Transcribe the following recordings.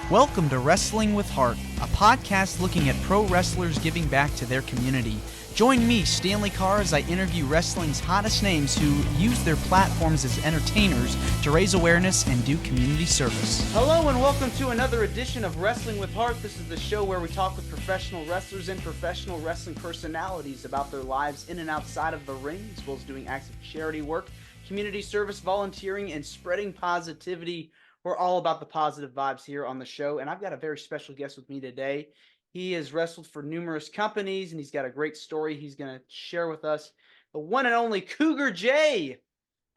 Welcome to Wrestling with Heart, a podcast looking at pro wrestlers giving back to their community. Join me, Stanley Carr, as I interview wrestling's hottest names who use their platforms as entertainers to raise awareness and do community service. Hello and welcome to another edition of Wrestling with Heart. This is the show where we talk with professional wrestlers and professional wrestling personalities about their lives in and outside of the ring, as well as doing acts of charity work, community service, volunteering, and spreading positivity. We're all about the positive vibes here on the show, and I've got a very special guest with me today. He has wrestled for numerous companies, and he's got a great story he's going to share with us. The one and only Cougar Jay.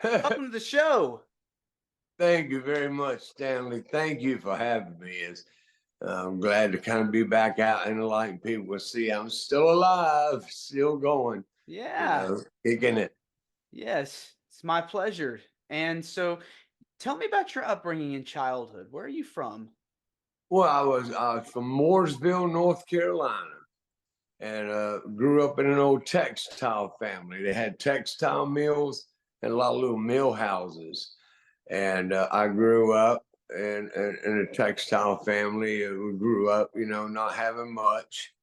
Welcome to the show. Thank you very much, Stanley. Thank you for having me. I'm glad to kind of be back out in the light. People will see I'm still alive, still going. Yeah. Kicking it. Yes, it's my pleasure. And so tell me about your upbringing in childhood. Where are you from? Well, I was from Mooresville, North Carolina, and grew up in an old textile family. They had textile mills and a lot of little mill houses. And I grew up in a textile family. We grew up, not having much,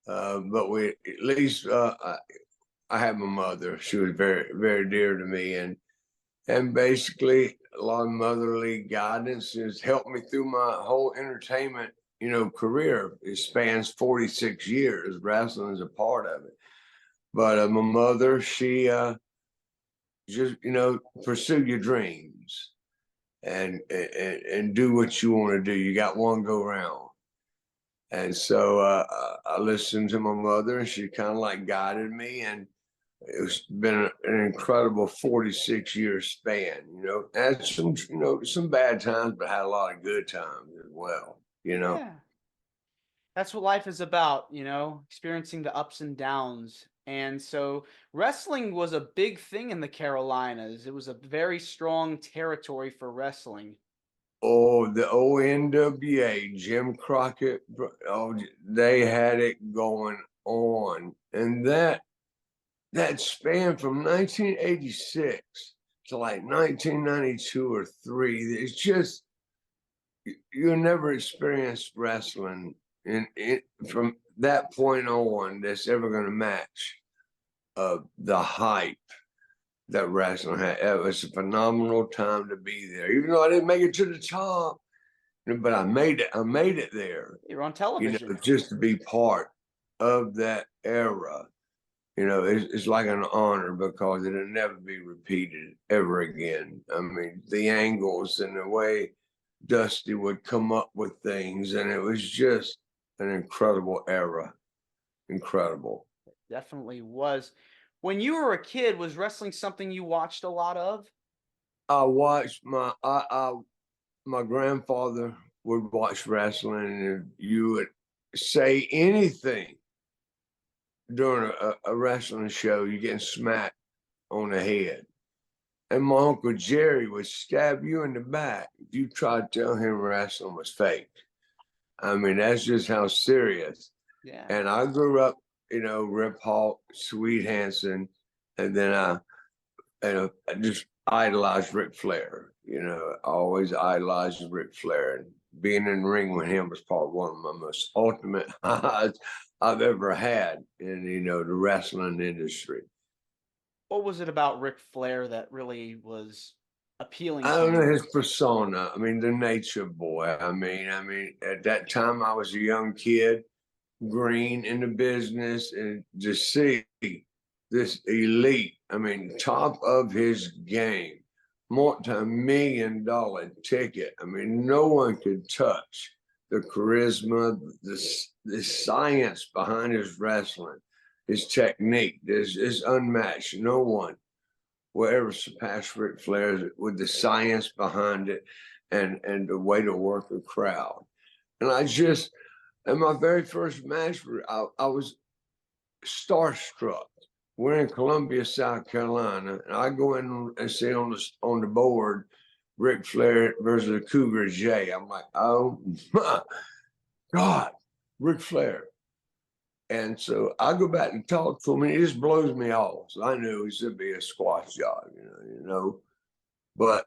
but we at least I had my mother. She was very, very dear to me, and basically a lot of motherly guidance has helped me through my whole entertainment, career. It spans 46 years. Wrestling is a part of it. But my mother, she just, pursue your dreams and do what you want to do. You got one go round. And so I listened to my mother, and she kind of like guided me, and it's been an incredible 46-year span. Had some bad times, but had a lot of good times as well. Yeah. That's what life is about, experiencing the ups and downs. And so wrestling was a big thing in the Carolinas. It was a very strong territory for wrestling. Oh, the old NWA, Jim Crockett, they had it going on. And that span from 1986 to like 1992 or 3, it's just, you never experienced wrestling from that point on that's ever going to match the hype that wrestling had. It was a phenomenal time to be there, even though I didn't make it to the top, but I made it there. You're on television. Just to be part of that era. It's like an honor because it'll never be repeated ever again. I mean, the angles and the way Dusty would come up with things, and it was just an incredible era. Incredible. It definitely was. When you were a kid, was wrestling something you watched a lot of? I watched my grandfather would watch wrestling, and you would say anything during a wrestling show, you're getting smacked on the head. And my Uncle Jerry would stab you in the back if you tried to tell him wrestling was fake. I mean, that's just how serious. Yeah. And I grew up, Rip Hawk, Sweet Hansen, and then I just idolized Ric Flair. I always idolized Ric Flair, and being in the ring with him was probably one of my most ultimate highs I've ever had in, the wrestling industry. What was it about Ric Flair that really was appealing I to don't know you? his persona. I mean, the nature boy. I mean, at that time I was a young kid, green in the business, and to see this elite, top of his game, multi-million-dollar ticket. I mean, no one could touch the charisma, the science behind his wrestling, his technique. Is unmatched. No one will ever surpass Ric Flair with the science behind it and the way to work a crowd. And in my very first match, I was starstruck. We're in Columbia, South Carolina, and I go in and see on the board Ric Flair versus Cougar Jay. I'm like, oh my God, Ric Flair. And so I go back and talk to him, and it just blows me off. So I knew he should be a squash job, But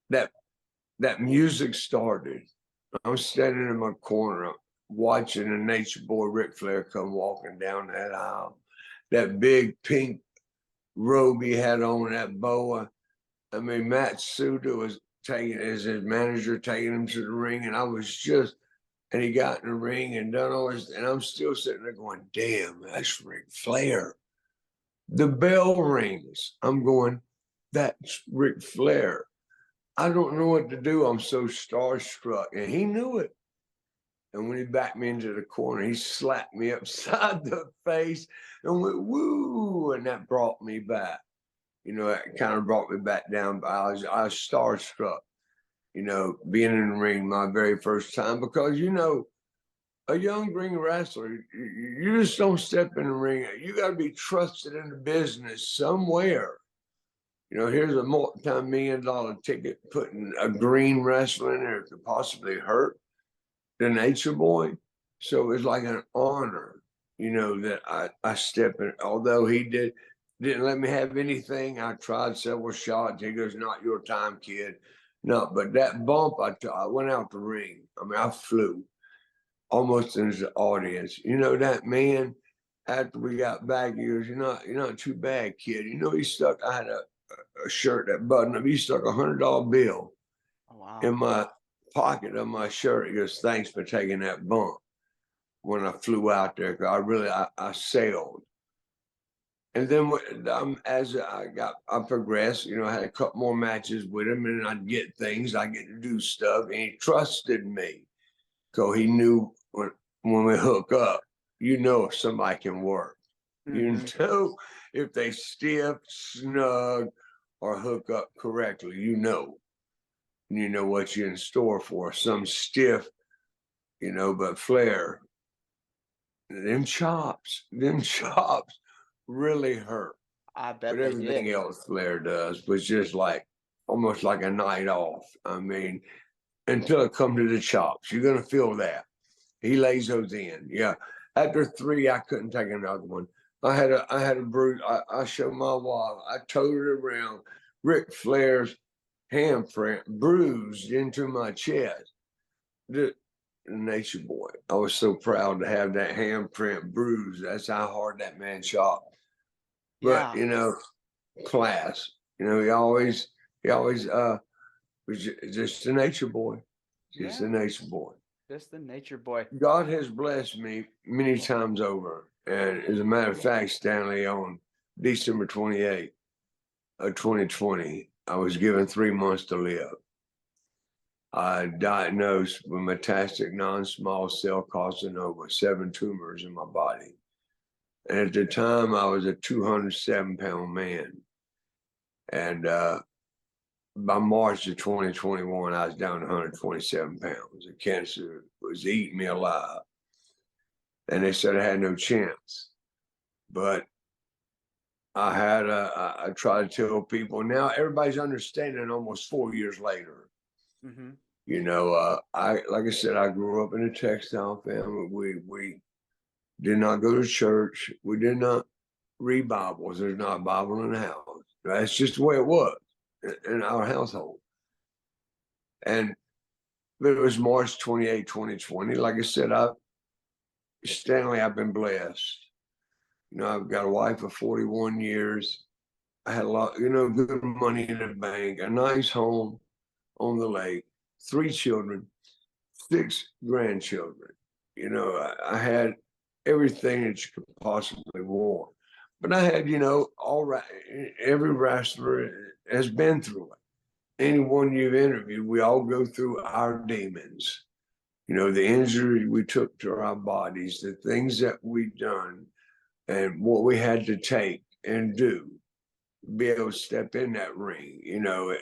that music started, I'm standing in my corner watching the nature boy Ric Flair come walking down that aisle. That big pink robe he had on, that boa. I mean, Matt Suda was taking as his manager, taking him to the ring, and I was just, and he got in the ring and done all this, and I'm still sitting there going, damn, that's Ric Flair. The bell rings. I'm going, that's Ric Flair. I don't know what to do. I'm so starstruck. And he knew it. And when he backed me into the corner, he slapped me upside the face and went, woo. And that brought me back. You know, it kind of brought me back down. But I was starstruck, you know, being in the ring my very first time because, you know, a young ring wrestler, you just don't step in the ring. You got to be trusted in the business somewhere. You know, here's a multi-million-dollar ticket, putting a green wrestler in there could possibly hurt the nature boy. So it's like an honor, you know, that I step in. Although he didn't let me have anything. I tried several shots. He goes, not your time, kid. No, but that bump, I went out the ring. I mean, I flew almost into the audience. You know, that man, after we got back, he goes, you're not too bad, kid. You know, I had a shirt that buttoned up. He stuck $100 bill in my pocket of my shirt. He goes, thanks for taking that bump when I flew out there. Cause I sailed. And then as I progressed, you know, I had a couple more matches with him and I'd get things, I get to do stuff. And he trusted me. So he knew when we hook up, you know, if somebody can work, you know, if they stiff, snug, or hook up correctly, you know what you're in store for. Some stiff, you know, but Flair, them chops really hurt. I bet But they everything did. else Flair does was just like almost like a night off. I mean, until it comes to the chops, you're gonna feel that. He lays those in. Yeah. After 3, I couldn't take another one. I had a bruise. I showed my wall. I towed it around. Ric Flair's handprint bruised into my chest. The nature boy. I was so proud to have that handprint bruised. That's how hard that man shot. But Yeah. you know, class. You know, he always was just a nature boy. Just a nature boy. Just the nature boy. God has blessed me many times over. And as a matter of fact, Stanley, on December 28th of 2020, I was given 3 months to live. I diagnosed with metastatic non-small cell carcinoma, 7 tumors in my body. And at the time, I was a 207-pound man. And by March of 2021, I was down to 127 pounds. The cancer was eating me alive. And they said I had no chance. But I try to tell people now, everybody's understanding almost 4 years later. You know, like I said, I grew up in a textile family. We did not go to church. We did not read Bibles. There's not a Bible in the house. That's just the way it was in our household. But it was March 28, 2020. Like I said, Stanley, I've been blessed. You know, I've got a wife of 41 years. I had a lot, you know, good money in the bank, a nice home on the lake, 3 children, 6 grandchildren. You know, I had everything that you could possibly want. But I had, you know, every wrestler has been through it. Anyone you've interviewed, we all go through our demons. You know, the injury we took to our bodies, the things that we've done, and what we had to take and do, be able to step in that ring. You know,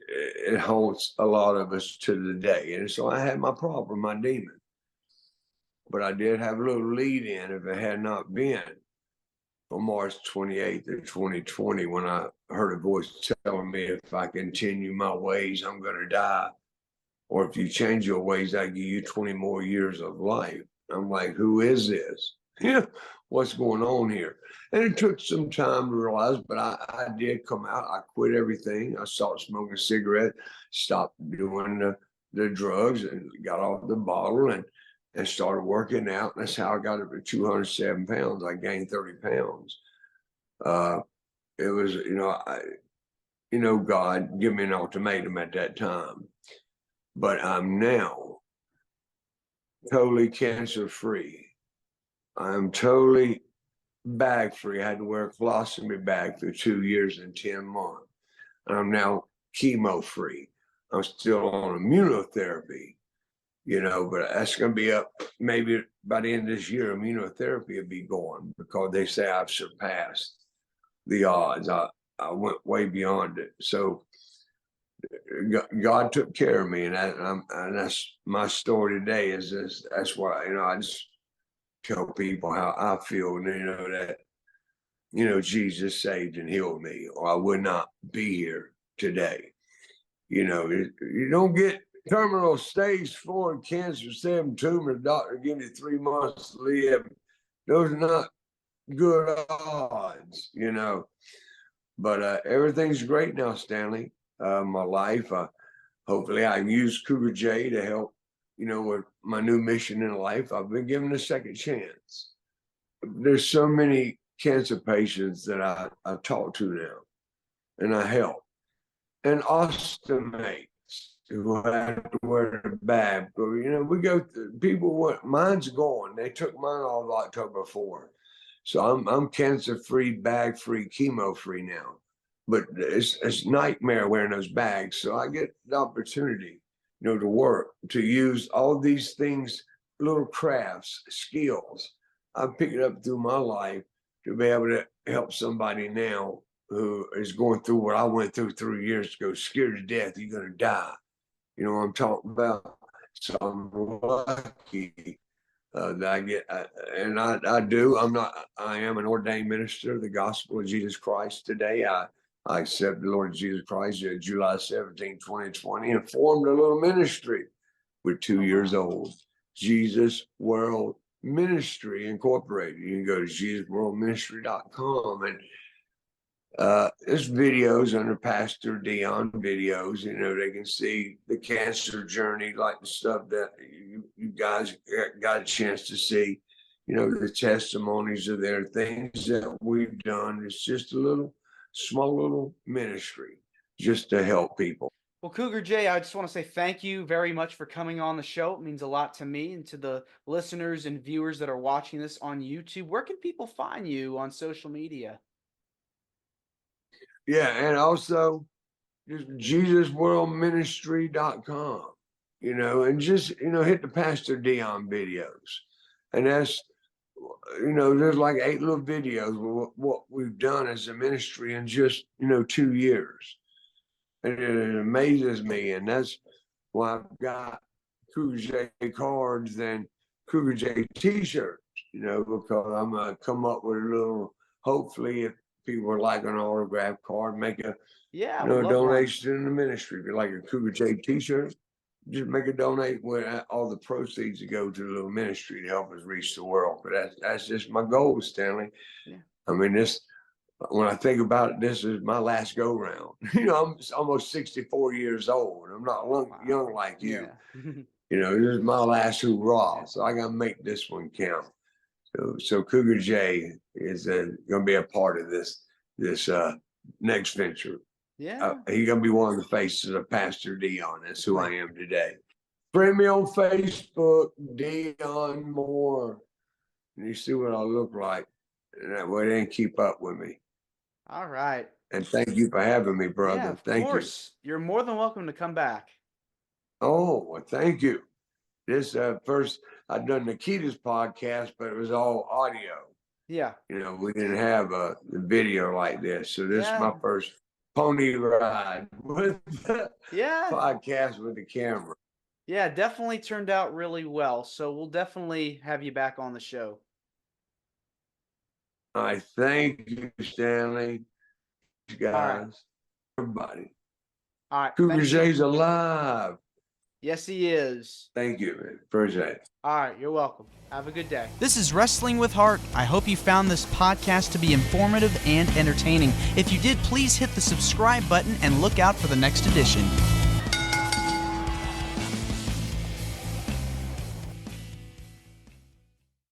it haunts a lot of us to the day. And so I had my problem, my demon. But I did have a little lead in if it had not been on March 28th of 2020, when I heard a voice telling me if I continue my ways, I'm going to die. Or if you change your ways, I give you 20 more years of life. I'm like, who is this? Yeah, what's going on here? And it took some time to realize, but I did come out. I quit everything. I stopped smoking cigarettes, stopped doing the the drugs and got off the bottle and started working out. That's how I got up to 207 pounds. I gained 30 pounds. It was, God give me an ultimatum at that time. But I'm now totally cancer free. I'm totally bag free. I had to wear a colostomy bag for 2 years and 10 months. And I'm now chemo free. I'm still on immunotherapy, but that's going to be up maybe by the end of this year. Immunotherapy will be gone because they say I've surpassed the odds. I went way beyond it. So God took care of me, and that's my story today. Is this? That's why I just tell people how I feel, and that Jesus saved and healed me, or I would not be here today. You don't get terminal stage 4 cancer, 7 tumor. The doctor give you 3 months to live. Those are not good odds, But everything's great now, Stanley. My life. Hopefully, I can use Cougar Jay to help. With my new mission in life. I've been given a second chance. There's so many cancer patients that I talk to now, and I help. And ostomates who have to wear the bag. We go through, mine's gone. They took mine off October 4th. So I'm cancer free, bag free, chemo free now. But it's nightmare wearing those bags. So I get the opportunity, to work, to use all these things, little crafts, skills. I picked it up through my life to be able to help somebody now who is going through what I went through 3 years ago, scared to death, you're going to die. You know what I'm talking about? So I'm lucky that I get, and I do. I am an ordained minister of the gospel of Jesus Christ today. I accepted the Lord Jesus Christ July 17, 2020, and formed a little ministry with 2 years old. Jesus World Ministry Incorporated. You can go to JesusWorldMinistry.com, and there's videos under Pastor Dion videos. They can see the cancer journey, like the stuff that you guys got a chance to see. The testimonies of their things that we've done. It's just a small little ministry just to help people. Well, Cougar Jay, I just want to say thank you very much for coming on the show. It means a lot to me and to the listeners and viewers that are watching this on YouTube. Where can people find you on social media? Yeah, and also just JesusWorldMinistry.com, and just, hit the Pastor Dion videos. And that's, there's like 8 little videos of what we've done as a ministry in just, 2 years. And it amazes me. And that's why I've got Cougar Jay cards and Cougar Jay t-shirts, because I'm going to come up with a little, hopefully, if people would like an autograph card, make a donation in the ministry. If you like a Cougar Jay t-shirt, just make a donate with all the proceeds to go to the little ministry to help us reach the world. But that's just my goal, Stanley. Yeah. I mean, when I think about it, this is my last go round. I'm almost 64 years old. I'm not young like you. Yeah. This is my last hoorah. So I got to make this one count. So Cougar Jay is going to be a part of this next venture. Yeah, he's going to be one of the faces of Pastor Dion. That's who I am today. Friend me on Facebook, Dion Moore. And you see what I look like. And that way they can keep up with me. All right. And thank you for having me, brother. Yeah, of course. You're more than welcome to come back. Oh, well, thank you. This first, I've done Nikita's podcast, but it was all audio. Yeah. We didn't have the video like this. So this is my first pony ride with the podcast with the camera. Yeah, definitely turned out really well. So we'll definitely have you back on the show. I thank you, Stanley. Guys, everybody. All right. Cougar Jay's alive. Yes, he is. Thank you, man. Appreciate it. All right, you're welcome. Have a good day. This is Wrestling with Heart. I hope you found this podcast to be informative and entertaining. If you did, please hit the subscribe button and look out for the next edition.